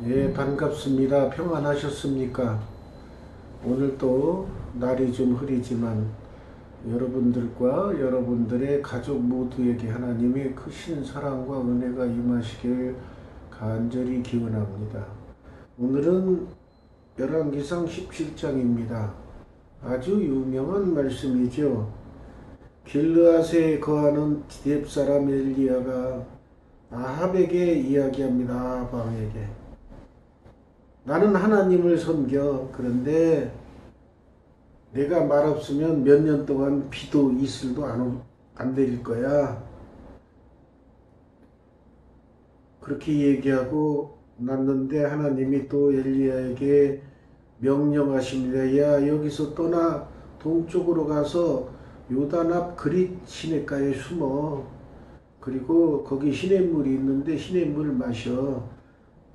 예, 반갑습니다. 평안하셨습니까? 오늘 또 날이 좀 흐리지만 여러분들과 여러분들의 가족 모두에게 하나님의 크신 사랑과 은혜가 임하시길 간절히 기원합니다. 오늘은 열왕기상 17장입니다. 아주 유명한 말씀이죠. 길르앗에 거하는 딥사람 엘리야가 아합에게 이야기합니다. 아합 왕에게. 나는 하나님을 섬겨. 그런데 내가 말없으면 몇 년 동안 비도 이슬도 안 내릴 거야. 그렇게 얘기하고 났는데 하나님이 또 엘리야에게 명령하십니다. 야, 여기서 떠나 동쪽으로 가서 요단 앞 그릿 시냇가에 숨어. 그리고 거기 시냇물이 있는데 시냇물을 마셔.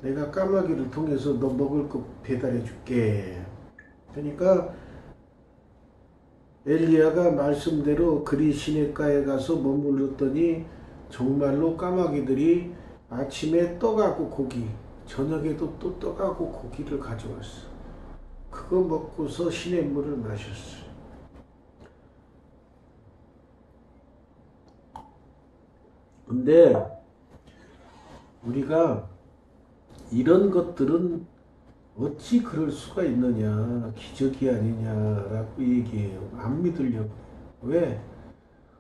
내가 까마귀를 통해서 너 먹을 거 배달해 줄게. 그러니까 엘리야가 말씀대로 그리 시냇가에 가서 머물렀더니 정말로 까마귀들이 아침에 떡하고 고기, 저녁에도 또 떡하고 고기를 가져왔어. 그거 먹고서 시냇물을 마셨어. 근데 우리가 이런 것들은 어찌 그럴 수가 있느냐, 기적이 아니냐라고 얘기해요. 안 믿으려고. 왜?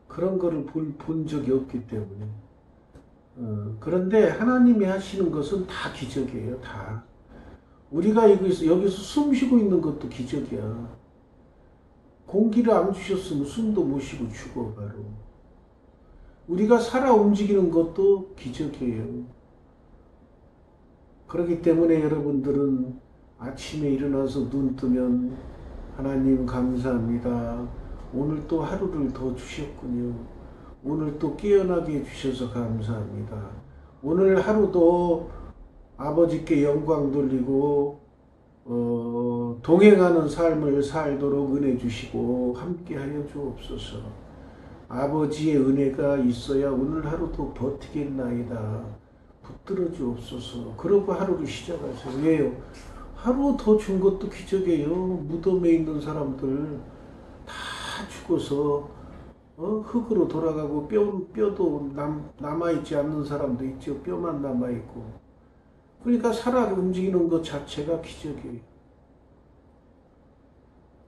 그런 거를 본 적이 없기 때문에. 그런데 하나님이 하시는 것은 다 기적이에요. 다. 우리가 여기서 숨 쉬고 있는 것도 기적이야. 공기를 안 주셨으면 숨도 못 쉬고 죽어 바로. 우리가 살아 움직이는 것도 기적이에요. 그렇기 때문에 여러분들은 아침에 일어나서 눈 뜨면 하나님 감사합니다. 오늘 또 하루를 더 주셨군요. 오늘 또 깨어나게 해주셔서 감사합니다. 오늘 하루도 아버지께 영광 돌리고 동행하는 삶을 살도록 은혜 주시고 함께하여 주옵소서. 아버지의 은혜가 있어야 오늘 하루도 버티겠나이다. 붙들어 주옵소서. 그러고 하루를 시작하세요. 왜요? 하루 더 준 것도 기적이에요. 무덤에 있는 사람들 다 죽어서 흙으로 돌아가고 뼈도 남아있지 않는 사람도 있죠. 뼈만 남아있고. 그러니까 살아 움직이는 것 자체가 기적이에요.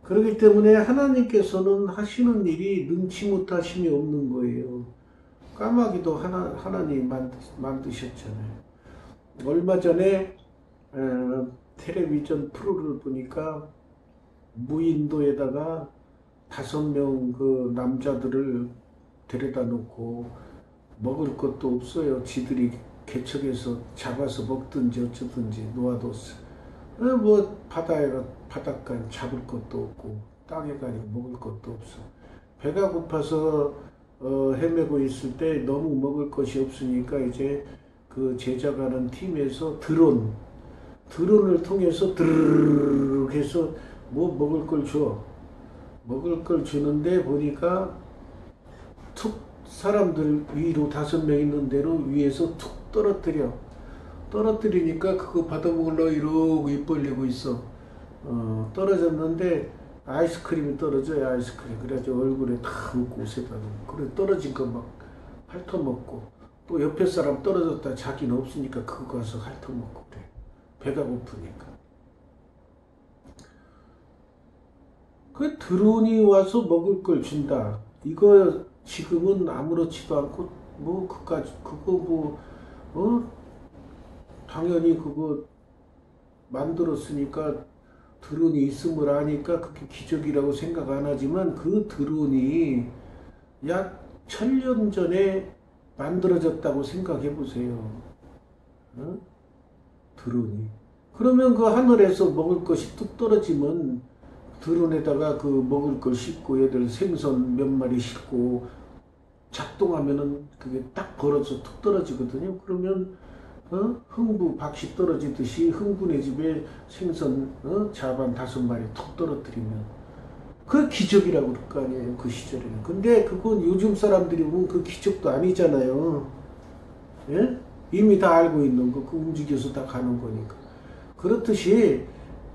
그렇기 때문에 하나님께서는 하시는 일이 능치 못하심이 없는 거예요. 까마귀도 하나님 만드셨잖아요. 얼마 전에 텔레비전 프로를 보니까 무인도에다가 5명 그 남자들을 데려다 놓고 먹을 것도 없어요. 지들이 개척해서 잡아서 먹든지 어쩌든지 놓아뒀어요. 뭐 바닷가에 잡을 것도 없고 땅에 가니 먹을 것도 없어. 배가 고파서 헤매고 있을 때 너무 먹을 것이 없으니까 이제 그 제작하는 팀에서 드론을 통해서 드르륵 해서 뭐 먹을 걸 줘. 먹을 걸 주는데 보니까 툭 사람들 위로 5명 있는 대로 위에서 툭 떨어뜨리니까 그거 받아먹으려고 이러고 입 벌리고 있어. 떨어졌는데 아이스크림이 떨어져요. 아이스크림. 그래가지고 얼굴에 다 묻고 옷에다 놓고. 그래 떨어진 거 막 핥아먹고 또 옆에 사람 떨어졌다 자기는 없으니까 그거 가서 핥아먹고 그래. 배가 고프니까. 그 드론이 와서 먹을 걸 준다. 이거 지금은 아무렇지도 않고 뭐 그거 당연히 그거 만들었으니까 드론이 있음을 아니까 그게 기적이라고 생각 안 하지만 그 드론이 약 1000년 전에 만들어졌다고 생각해 보세요. 드론이. 그러면 그 하늘에서 먹을 것이 뚝 떨어지면 드론에다가 그 먹을 걸 싣고 얘들 생선 몇 마리 싣고 작동하면은 그게 딱 벌어져 툭 떨어지거든요. 그러면 흥부 박씨 떨어지듯이 흥분의 집에 생선 자반 5마리 툭 떨어뜨리면 그 기적이라고 그럴 거 아니에요. 그 시절에는. 근데 그건 요즘 사람들이 보면 그 기적도 아니잖아요. 예? 이미 다 알고 있는 거, 그 움직여서 다 가는 거니까. 그렇듯이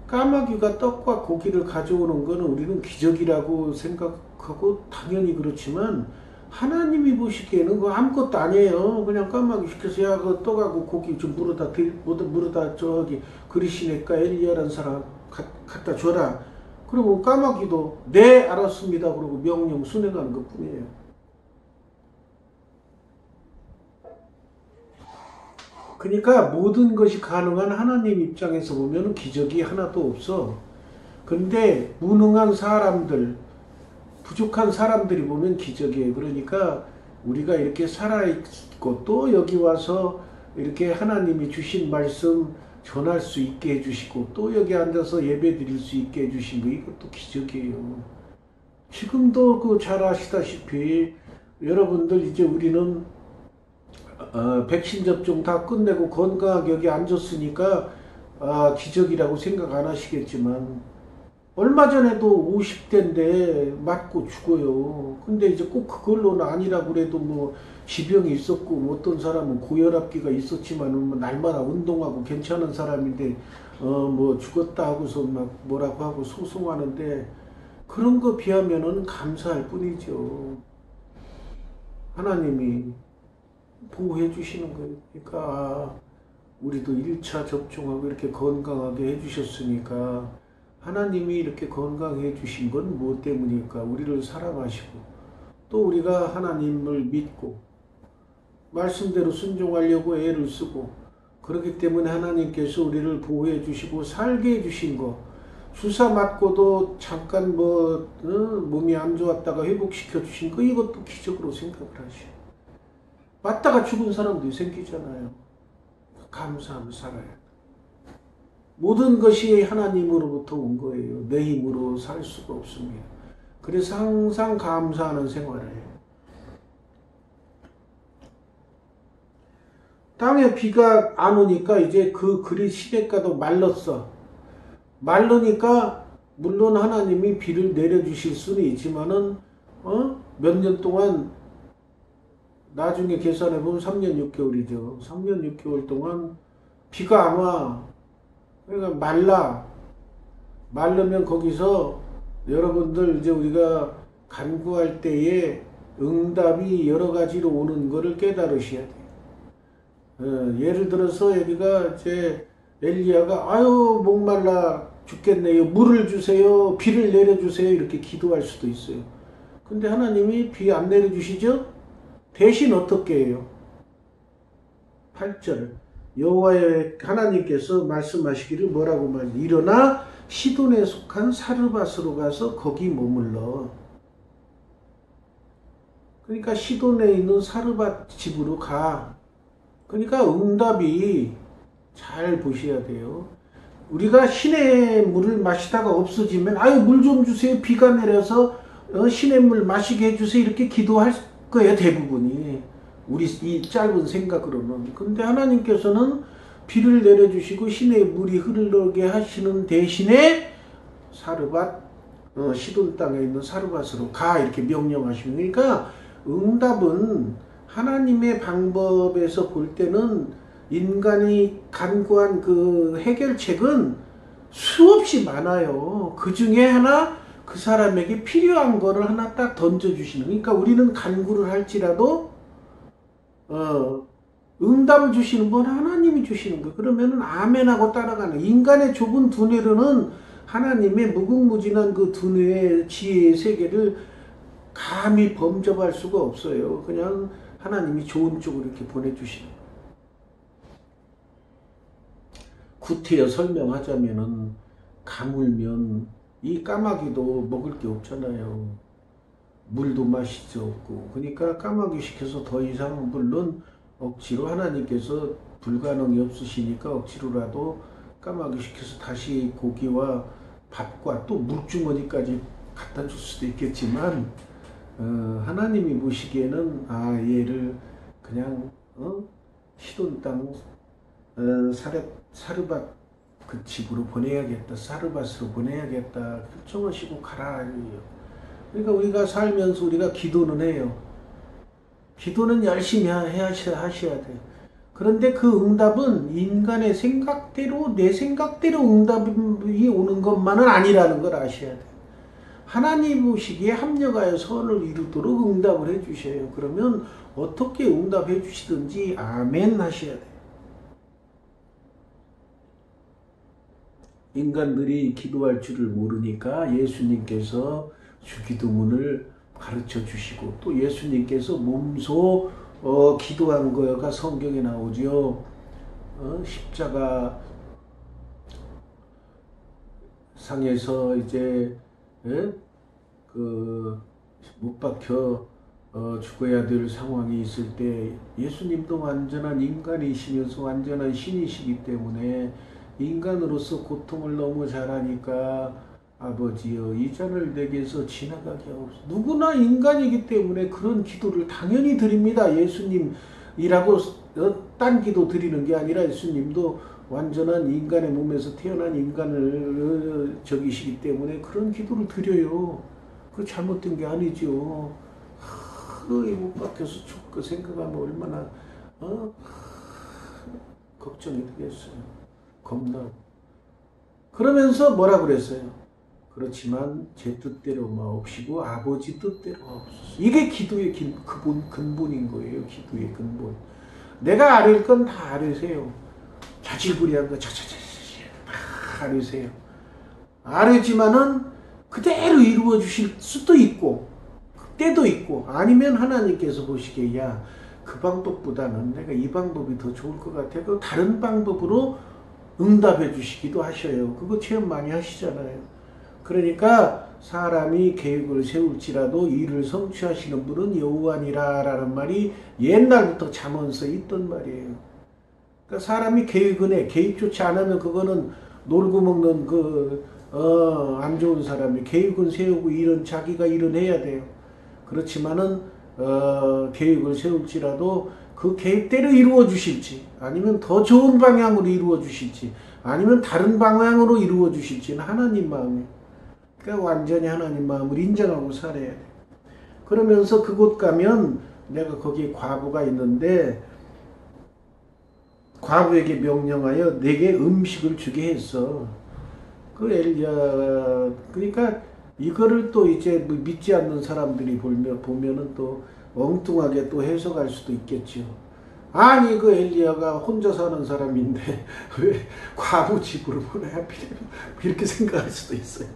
까마귀가 떡과 고기를 가져오는 것은 우리는 기적이라고 생각하고 당연히 그렇지만 하나님이 보시기에는 그거 아무것도 아니에요. 그냥 까마귀 시켜서 야, 그 떡하고 고기 좀 물어다 저기 그리시네까 엘리야라는 사람 갖다 줘라. 그러면 까마귀도 네 알았습니다. 그러고 명령 순행하는 것 뿐이에요. 그러니까 모든 것이 가능한 하나님 입장에서 보면 기적이 하나도 없어. 근데 무능한 사람들, 부족한 사람들이 보면 기적이에요. 그러니까 우리가 이렇게 살아있고 또 여기 와서 이렇게 하나님이 주신 말씀 전할 수 있게 해주시고 또 여기 앉아서 예배 드릴 수 있게 해주신 거 이것도 기적이에요. 지금도 그 잘 아시다시피 여러분들 이제 우리는 백신 접종 다 끝내고 건강하게 여기 앉았으니까 기적이라고 생각 안 하시겠지만 얼마 전에도 50대인데 맞고 죽어요. 근데 이제 꼭 그걸로는 아니라고 그래도 뭐 지병이 있었고 뭐 어떤 사람은 고혈압기가 있었지만은 뭐 날마다 운동하고 괜찮은 사람인데 뭐 죽었다 하고서 막 뭐라고 하고 소송하는데 그런 거 비하면은 감사할 뿐이죠. 하나님이 보호해 주시는 거예요. 그러니까 우리도 1차 접종하고 이렇게 건강하게 해주셨으니까 하나님이 이렇게 건강해 주신 건 무엇 때문일까? 우리를 사랑하시고 또 우리가 하나님을 믿고 말씀대로 순종하려고 애를 쓰고 그렇기 때문에 하나님께서 우리를 보호해 주시고 살게 해 주신 거 주사 맞고도 잠깐 몸이 안 좋았다가 회복시켜 주신 거 이것도 기적으로 생각을 하셔. 맞다가 죽은 사람도 생기잖아요. 감사하며 살아야 모든 것이 하나님으로부터 온 거예요. 내 힘으로 살 수가 없습니다. 그래서 항상 감사하는 생활을 해요. 땅에 비가 안 오니까 이제 그 그리 시냇가도 말랐어. 말르니까 물론 하나님이 비를 내려주실 수는 있지만은 몇 년 동안 나중에 계산해보면 3년 6개월이죠. 3년 6개월 동안 비가 안 와. 그러니까 말르면 거기서 여러분들 이제 우리가 간구할 때에 응답이 여러 가지로 오는 것을 깨달으셔야 돼요. 예를 들어서 여기가 이제 엘리야가 아유 목말라 죽겠네요. 물을 주세요. 비를 내려주세요. 이렇게 기도할 수도 있어요. 근데 하나님이 비 안 내려주시죠? 대신 어떻게 해요? 8절 여호와의 하나님께서 말씀하시기를 뭐라고 말해요? 일어나 시돈에 속한 사르밧으로 가서 거기 머물러. 그러니까 시돈에 있는 사르밧 집으로 가. 그러니까 응답이 잘 보셔야 돼요. 우리가 시냇 물을 마시다가 없어지면 아유 물 좀 주세요. 비가 내려서 시냇 물 마시게 해주세요. 이렇게 기도할 거예요. 대부분이. 우리 이 짧은 생각으로는. 근데 하나님께서는 비를 내려주시고 시내에 물이 흐르게 하시는 대신에 사르밧 시돈 땅에 있는 사르밧으로 가 이렇게 명령하시면 그러니까 응답은 하나님의 방법에서 볼 때는 인간이 간구한 그 해결책은 수없이 많아요. 그 중에 하나 그 사람에게 필요한 거를 하나 딱 던져주시는. 그러니까 우리는 간구를 할지라도 응답을 주시는 건 하나님이 주시는 거예요. 그러면은 아멘하고 따라가는. 인간의 좁은 두뇌로는 하나님의 무궁무진한 그 두뇌의 지혜의 세계를 감히 범접할 수가 없어요. 그냥 하나님이 좋은 쪽으로 이렇게 보내주시는 거예요. 구태여 설명하자면은 가물면 이 까마귀도 먹을 게 없잖아요. 물도 마실 수 없고. 그러니까 까마귀 시켜서 더 이상 물론 억지로 하나님께서 불가능이 없으시니까 억지로라도 까마귀 시켜서 다시 고기와 밥과 또 물주머니까지 갖다 줄 수도 있겠지만 하나님이 보시기에는 얘를 그냥 시돈 땅 사르밧 그 집으로 보내야겠다. 사르밧으로 보내야겠다. 결정하시고 가라. 그러니까 우리가 살면서 우리가 기도는 해요. 기도는 열심히 하셔야 돼요. 그런데 그 응답은 인간의 생각대로, 내 생각대로 응답이 오는 것만은 아니라는 걸 아셔야 돼요. 하나님 보시기에 합력하여 선을 이루도록 응답을 해주셔요. 그러면 어떻게 응답해 주시든지 아멘 하셔야 돼요. 인간들이 기도할 줄을 모르니까 예수님께서 주기도문을 가르쳐 주시고, 또 예수님께서 몸소 기도한 거가 성경에 나오죠. 십자가 상에서 이제 못 박혀 죽어야 될 상황이 있을 때 예수님도 완전한 인간이시면서 완전한 신이시기 때문에 인간으로서 고통을 너무 잘하니까 아버지여 이 잔을 내게서 지나가게 하옵소서. 누구나 인간이기 때문에 그런 기도를 당연히 드립니다. 예수님이라고 딴 기도 드리는 게 아니라 예수님도 완전한 인간의 몸에서 태어난 인간을 적이시기 때문에 그런 기도를 드려요. 그 잘못된 게 아니죠. 못 박혀서 죽고 생각하면 얼마나 걱정이 되겠어요. 겁나고. 그러면서 뭐라 그랬어요? 그렇지만 제 뜻대로 마옵시고 아버지 뜻대로 하옵소서. 이게 기도의 근본인 거예요. 기도의 근본. 내가 아뢰일 건 다 아뢰세요. 자질구리한 거 자자자자 다 아뢰세요. 아뢰지만은 그대로 이루어 주실 수도 있고 때도 있고, 아니면 하나님께서 보시기에 야 그 방법보다는 내가 이 방법이 더 좋을 것 같아. 그 다른 방법으로 응답해 주시기도 하셔요. 그거 체험 많이 하시잖아요. 그러니까 사람이 계획을 세울지라도 이를 성취하시는 분은 여호와니라 라는 말이 옛날부터 잠언서에 있던 말이에요. 그러니까 사람이 계획은 해. 계획조차 안 하면 그거는 놀고 먹는 안 좋은 사람이 계획은 세우고 일은 자기가 일은 해야 돼요. 그렇지만은 계획을 세울지라도 그 계획대로 이루어 주실지, 아니면 더 좋은 방향으로 이루어 주실지, 아니면 다른 방향으로 이루어 주실지는 하나님 마음이에요. 그러니까 완전히 하나님 마음을 인정하고 살아야 돼. 그러면서 그곳 가면 내가 거기에 과부가 있는데 과부에게 명령하여 내게 음식을 주게 했어. 그 엘리야, 그러니까 이거를 또 이제 믿지 않는 사람들이 보면은 또 엉뚱하게 또 해석할 수도 있겠죠. 아니 그 엘리야가 혼자 사는 사람인데 왜 과부 집으로 보내야 하필이면 이렇게 생각할 수도 있어요.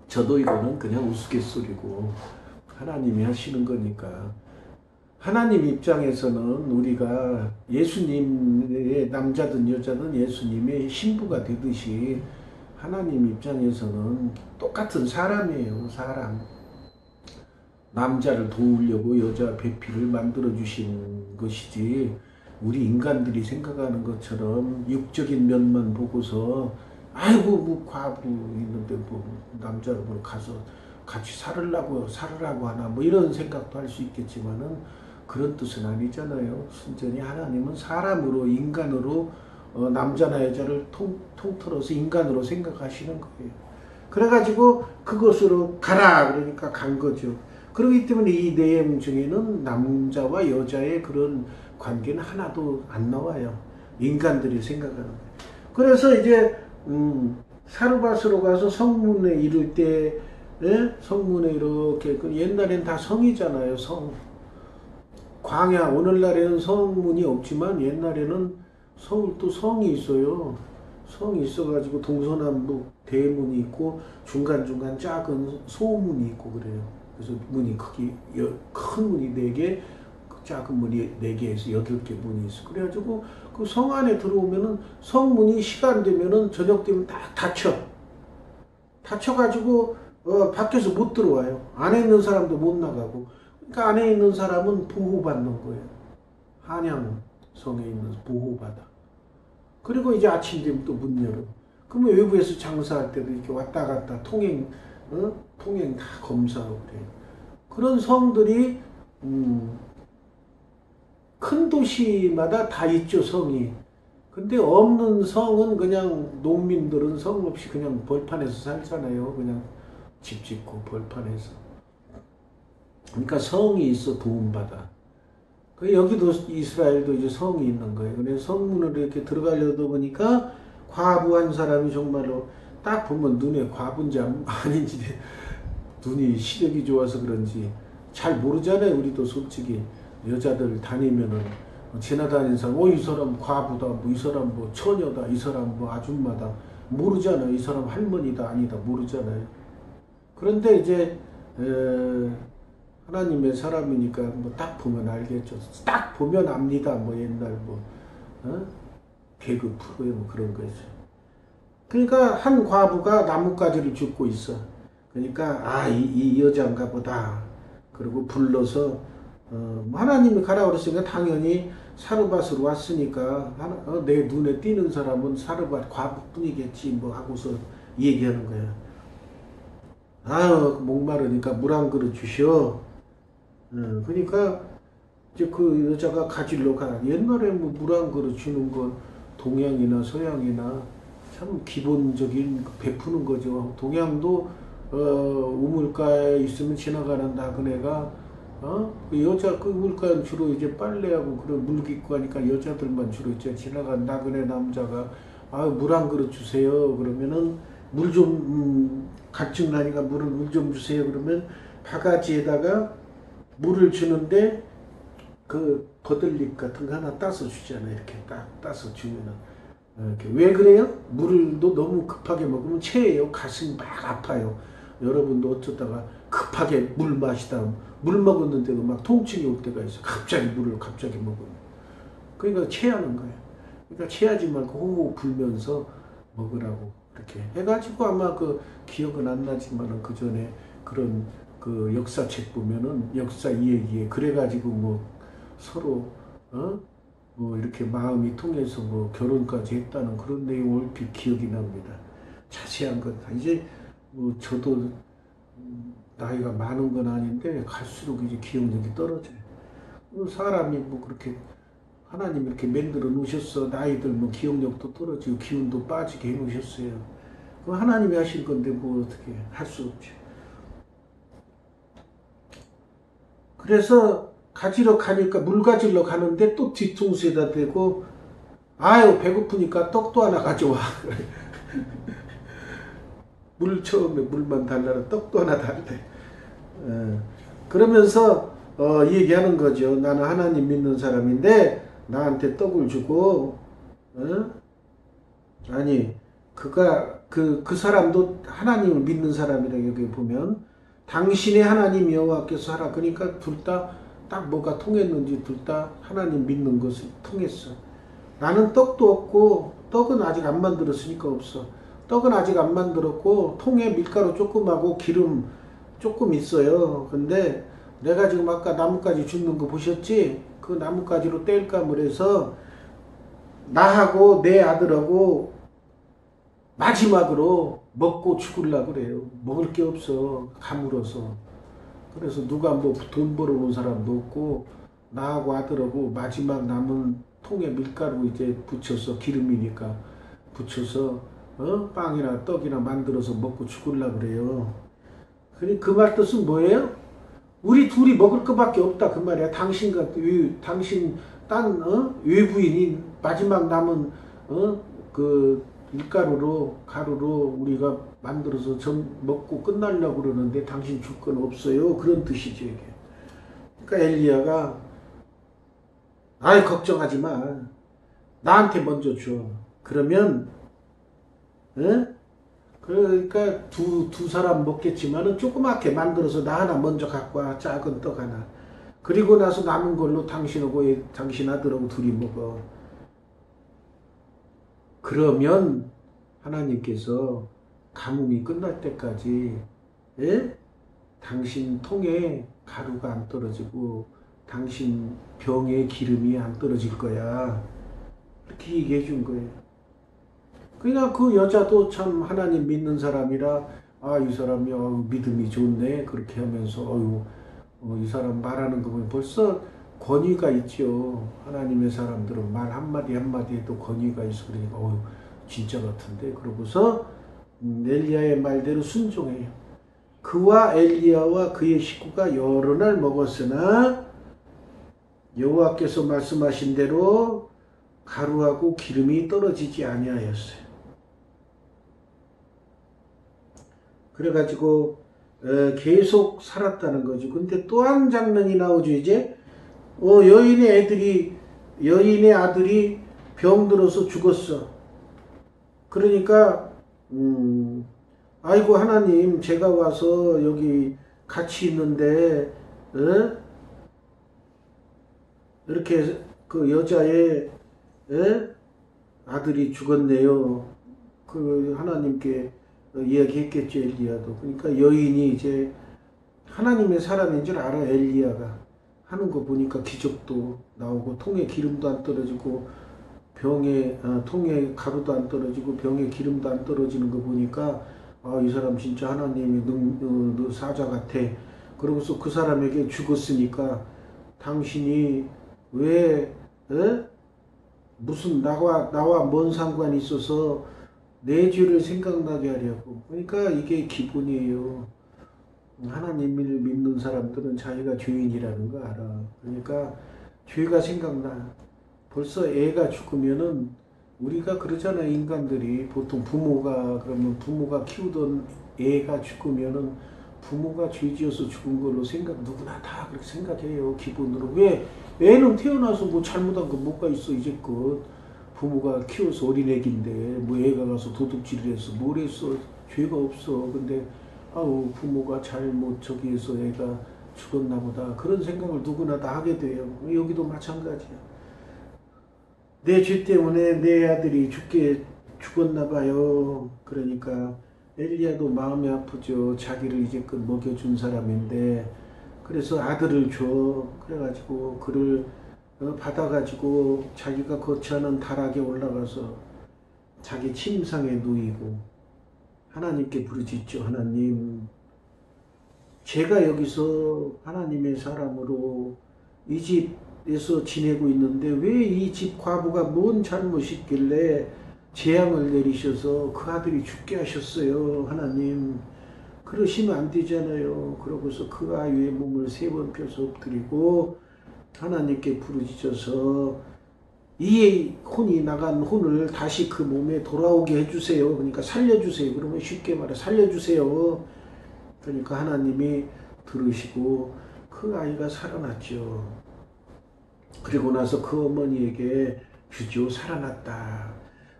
저도 이거는 그냥 우스갯소리고 하나님이 하시는 거니까. 하나님 입장에서는 우리가 예수님의 남자든 여자든 예수님의 신부가 되듯이 하나님 입장에서는 똑같은 사람이에요. 사람. 남자를 도우려고 여자 배필을 만들어 주신 것이지, 우리 인간들이 생각하는 것처럼 육적인 면만 보고서 아이고 뭐 과부 있는데 뭐 남자를 가서 같이 살으라고 하나 뭐 이런 생각도 할 수 있겠지만은 그런 뜻은 아니잖아요. 순전히 하나님은 사람으로, 인간으로 남자나 여자를 통틀어서 인간으로 생각하시는 거예요. 그래가지고 그것으로 가라 그러니까 간 거죠. 그렇기 때문에 이 내용 중에는 남자와 여자의 그런 관계는 하나도 안 나와요. 인간들이 생각하는 거예요. 그래서 이제 사르밧으로 가서 성문에 이를 때, 성문에 이렇게, 옛날엔 다 성이잖아요. 성. 광야, 오늘날에는 성문이 없지만 옛날에는 서울도 성이 있어요. 성이 있어가지고 동서남북 대문이 있고 중간중간 작은 소문이 있고 그래요. 그래서 문이 큰 문이 4개, 작은 문이 4개에서 8개 문이 있어. 그래가지고 그 성 안에 들어오면은 성문이 시간 되면은 저녁 되면 딱 닫혀가지고 밖에서 못 들어와요. 안에 있는 사람도 못 나가고. 그러니까 안에 있는 사람은 보호받는 거예요. 한양성에 있는 보호받아. 그리고 이제 아침 되면 또 문 열어. 그러면 외부에서 장사할 때도 이렇게 왔다 갔다 통행 다 검사하고 그래요. 그런 성들이 큰 도시마다 다 있죠, 성이. 근데 없는 성은 그냥 농민들은 성 없이 그냥 벌판에서 살잖아요. 그냥 집 짓고 벌판에서. 그러니까 성이 있어 도움받아. 여기도 이스라엘도 이제 성이 있는 거예요. 그래서 성문으로 이렇게 들어가려다 보니까 과부 한 사람이 정말로 딱 보면 눈에 과부인지 아닌지 눈이 시력이 좋아서 그런지 잘 모르잖아요. 우리도 솔직히 여자들 다니면은 지나다니는 사람, 이 사람 과부다, 뭐 이 사람 뭐 처녀다, 이 사람 뭐 아줌마다 모르잖아요. 이 사람 할머니다 아니다 모르잖아요. 그런데 이제 하나님의 사람이니까 뭐 딱 보면 알겠죠. 딱 보면 압니다. 뭐 옛날 뭐 개그 프로에 뭐 그런 거죠. 그러니까 한 과부가 나뭇가지를 줍고 있어. 그러니까 이 여자인가 보다. 그리고 불러서 하나님이 가라 그랬으니까 당연히 사르밧으로 왔으니까 내 눈에 띄는 사람은 사르밧 과부뿐이겠지 뭐 하고서 얘기하는 거야. 목마르니까 물 한 그릇 주시오. 그러니까 이제 그 여자가 가지러 가. 옛날에 뭐 물 한 그릇 주는 건 동양이나 서양이나 참 기본적인 베푸는 거죠. 동양도 우물가에 있으면 지나가는 나그네가 그 여자 그 우물가는 주로 이제 빨래하고 그런 물 깃고 하니까 여자들만 주로 이제 지나간 나그네 남자가 물 한 그릇 주세요. 그러면은 물 좀 갈증 나니까 물 좀 주세요. 그러면 바가지에다가 물을 주는데 그 버들잎 같은 거 하나 따서 주잖아요. 이렇게 딱 따서 주면은 이렇게. 왜 그래요? 물도 너무 급하게 먹으면 체해요. 가슴이 막 아파요. 여러분도 어쩌다가 급하게 물 마시다 물 먹었는데도 막 통증이 올 때가 있어. 갑자기 물을 갑자기 먹으면. 그러니까 체하는 거예요. 그러니까 체하지 말고 호흡 불면서 먹으라고 이렇게 해가지고 아마 그 기억은 안 나지만은 그 전에 그런 그 역사책 보면은 역사 이야기에 그래가지고 뭐 서로 뭐 이렇게 마음이 통해서 뭐 결혼까지 했다는 그런 내용을 얼핏 기억이 납니다. 자세한 건 이제 뭐 저도 나이가 많은 건 아닌데 갈수록 이제 기억력이 떨어져요. 사람이 뭐 그렇게 하나님 이렇게 만들어 놓으셨어. 나이들 뭐 기억력도 떨어지고 기운도 빠지게 해 놓으셨어요. 그 하나님이 하실 건데 뭐 어떻게 할 수 없죠. 그래서 가지러 가니까 물 가지러 가는데 또 뒤통수에다 대고 배고프니까 떡도 하나 가져와. 처음에 물만 달라는 떡도 하나 달래. 그러면서 얘기하는 거죠. 나는 하나님 믿는 사람인데 나한테 떡을 주고 아니 그 사람도 하나님을 믿는 사람이라 여기 보면 당신의 하나님 여호와께서 하라. 그러니까 둘 다 딱 뭐가 통했는지 둘 다 하나님 믿는 것이 통했어. 나는 떡도 없고 떡은 아직 안 만들었으니까 없어. 떡은 아직 안 만들었고 통에 밀가루 조금하고 기름 조금 있어요. 근데 내가 지금 아까 나뭇가지 줍는 거 보셨지? 그 나뭇가지로 땔감을 해서 나하고 내 아들하고 마지막으로 먹고 죽으려고 그래요. 먹을 게 없어. 가물어서. 그래서 누가 뭐 돈 벌어놓은 사람도 없고 나하고 아들하고 마지막 남은 통에 밀가루 이제 붙여서 기름이니까 붙여서 빵이나 떡이나 만들어서 먹고 죽으려고 그래요. 그 말 뜻은 뭐예요? 우리 둘이 먹을 것밖에 없다 그 말이야. 당신 외부인이 마지막 남은 그 밀가루로 가루로 우리가 만들어서 먹고 끝나려고 그러는데 당신 줄 건 없어요. 그런 뜻이죠 이게. 그러니까 엘리야가 걱정하지 마. 나한테 먼저 줘. 그러면 그러니까 두 사람 먹겠지만은 조그맣게 만들어서 나 하나 먼저 갖고 와. 작은 떡 하나. 그리고 나서 남은 걸로 당신하고 당신 아들하고 둘이 먹어. 그러면 하나님께서 가뭄이 끝날 때까지 당신 통에 가루가 안 떨어지고 당신 병에 기름이 안 떨어질 거야. 이렇게 얘기해 준 거예요. 그러니까 그 여자도 참 하나님 믿는 사람이라 이 사람이 믿음이 좋네 그렇게 하면서 이 사람 말하는 거 보면 벌써 권위가 있죠. 하나님의 사람들은 말 한마디 한마디에도 권위가 있어. 그러니까 진짜 같은데 그러고서 엘리야의 말대로 순종해요. 그와 엘리야와 그의 식구가 여러 날 먹었으나 여호와께서 말씀하신 대로 가루하고 기름이 떨어지지 아니하였어요. 그래가지고 계속 살았다는 거죠. 근데 또 한 장면이 나오죠. 이제 여인의 아들이 병들어서 죽었어. 그러니까 아이고 하나님, 제가 와서 여기 같이 있는데 이렇게 그 여자의 아들이 죽었네요. 그 하나님께 이야기했겠죠, 엘리야도. 그러니까 여인이 이제 하나님의 사람인 줄 알아, 엘리야가. 하는 거 보니까 기적도 나오고, 통에 기름도 안 떨어지고, 통에 가루도 안 떨어지고, 병에 기름도 안 떨어지는 거 보니까, 이 사람 진짜 하나님의 사자 같아. 그러고서 그 사람에게 죽었으니까, 당신이 왜, 무슨 나와 뭔 상관이 있어서 내 죄를 생각나게 하려고. 그러니까 이게 기본이에요. 하나님을 믿는 사람들은 자기가 죄인이라는 거 알아. 그러니까 죄가 생각나. 벌써 애가 죽으면은 우리가 그러잖아. 인간들이 보통 부모가 키우던 애가 죽으면은 부모가 죄지어서 죽은 걸로 누구나 다 그렇게 생각해요. 기본으로. 왜? 애는 태어나서 뭐 잘못한 거 뭐가 있어, 이제껏. 부모가 키워서 어린애긴데, 뭐 애가 가서 도둑질을 해서 뭘 했어. 죄가 없어. 근데, 부모가 저기에서 애가 죽었나 보다. 그런 생각을 누구나 다 하게 돼요. 여기도 마찬가지야. 내 죄 때문에 내 아들이 죽었나 봐요. 그러니까, 엘리야도 마음이 아프죠. 자기를 이제껏 먹여준 사람인데, 그래서 아들을 줘. 그래가지고 그를 받아가지고 자기가 거처하는 다락에 올라가서 자기 침상에 누이고 하나님께 부르짖죠. 하나님, 제가 여기서 하나님의 사람으로 이 집에서 지내고 있는데 왜 이 집 과부가 뭔 잘못이 있길래 재앙을 내리셔서 그 아들이 죽게 하셨어요. 하나님, 그러시면 안 되잖아요. 그러고서 그 아이의 몸을 3번 펴서 엎드리고 하나님께 부르짖어서 이 혼이 나간 혼을 다시 그 몸에 돌아오게 해주세요. 그러니까 살려주세요. 그러면 쉽게 말해 살려주세요. 그러니까 하나님이 들으시고 그 아이가 살아났죠. 그리고 나서 그 어머니에게 주죠. 살아났다.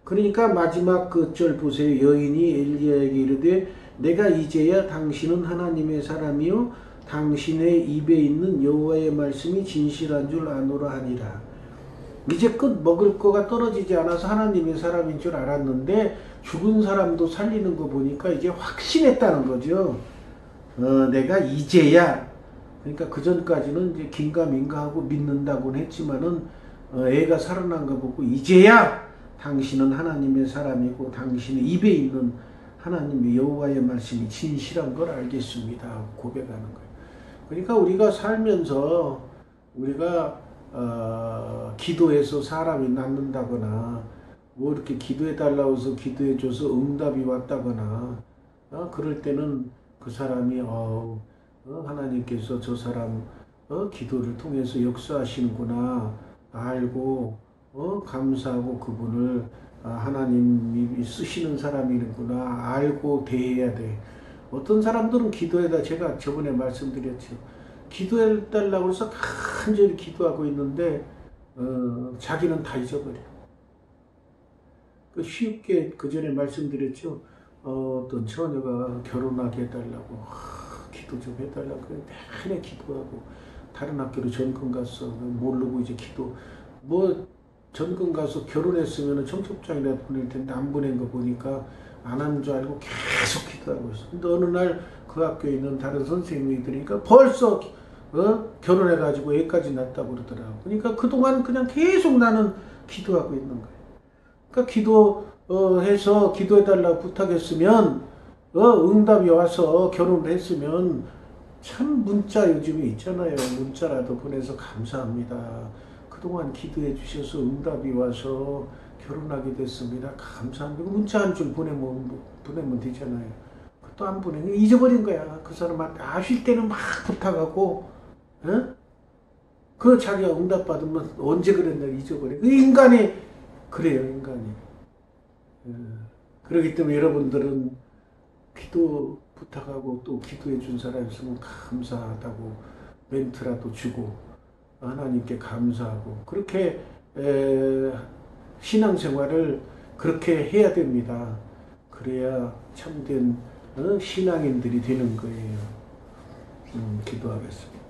그러니까 마지막 그 절 보세요. 여인이 엘리야에게 이르되 내가 이제야 당신은 하나님의 사람이요 당신의 입에 있는 여호와의 말씀이 진실한 줄 아노라 하니라. 이제 끝 먹을 거가 떨어지지 않아서 하나님의 사람인 줄 알았는데 죽은 사람도 살리는 거 보니까 이제 확신했다는 거죠. 내가 이제야, 그러니까 그 전까지는 이제 긴가민가하고 믿는다고는 했지만은 애가 살아난 거 보고 이제야 당신은 하나님의 사람이고 당신의 입에 있는 하나님의 여호와의 말씀이 진실한 걸 알겠습니다. 고백하는 거예요. 그러니까 우리가 살면서 우리가 기도해서 사람이 낫는다거나 뭐 이렇게 기도해달라고 해서 기도해줘서 응답이 왔다거나 그럴 때는 그 사람이 하나님께서 저 사람 기도를 통해서 역사하시는구나 알고 감사하고 그분을 하나님이 쓰시는 사람이구나 알고 대해야 돼. 어떤 사람들은 기도에다 제가 저번에 말씀드렸죠. 기도해달라고 해서 간절히 기도하고 있는데 자기는 다 잊어버려. 쉽게 그 전에 말씀드렸죠. 어떤 처녀가 결혼하게 해달라고 기도 좀 해달라고 내내 기도하고 다른 학교로 전권 갔어. 모르고 이제 기도 전권 가서 결혼했으면 청첩장이라도 보낼 텐데 안 보낸 거 보니까 안 한 줄 알고 계속 기도하고 있어. 근데 어느 날 그 학교에 있는 다른 선생님이 들으니까 벌써 결혼해가지고 애까지 낳았다고 그러더라고. 그러니까 그동안 그냥 계속 나는 기도하고 있는 거예요. 그러니까 기도해서 기도해달라고 부탁했으면 응답이 와서 결혼을 했으면 참 문자 요즘에 있잖아요. 문자라도 보내서 감사합니다. 그동안 기도해 주셔서 응답이 와서 결혼하게 됐습니다. 감사합니다. 문자 한 줄 보내면 되잖아요. 또 안 보내. 잊어버린 거야. 그 사람한테 아쉴 때는 막 부탁하고 그 자기가 응답받으면 언제 그랬나 잊어버려. 그 인간이 그래요, 인간이. 그렇기 때문에 여러분들은 기도 부탁하고 또 기도해 준 사람 있으면 감사하다고 멘트라도 주고 하나님께 감사하고 그렇게 신앙생활을 그렇게 해야 됩니다. 그래야 참된 신앙인들이 되는 거예요. 기도하겠습니다.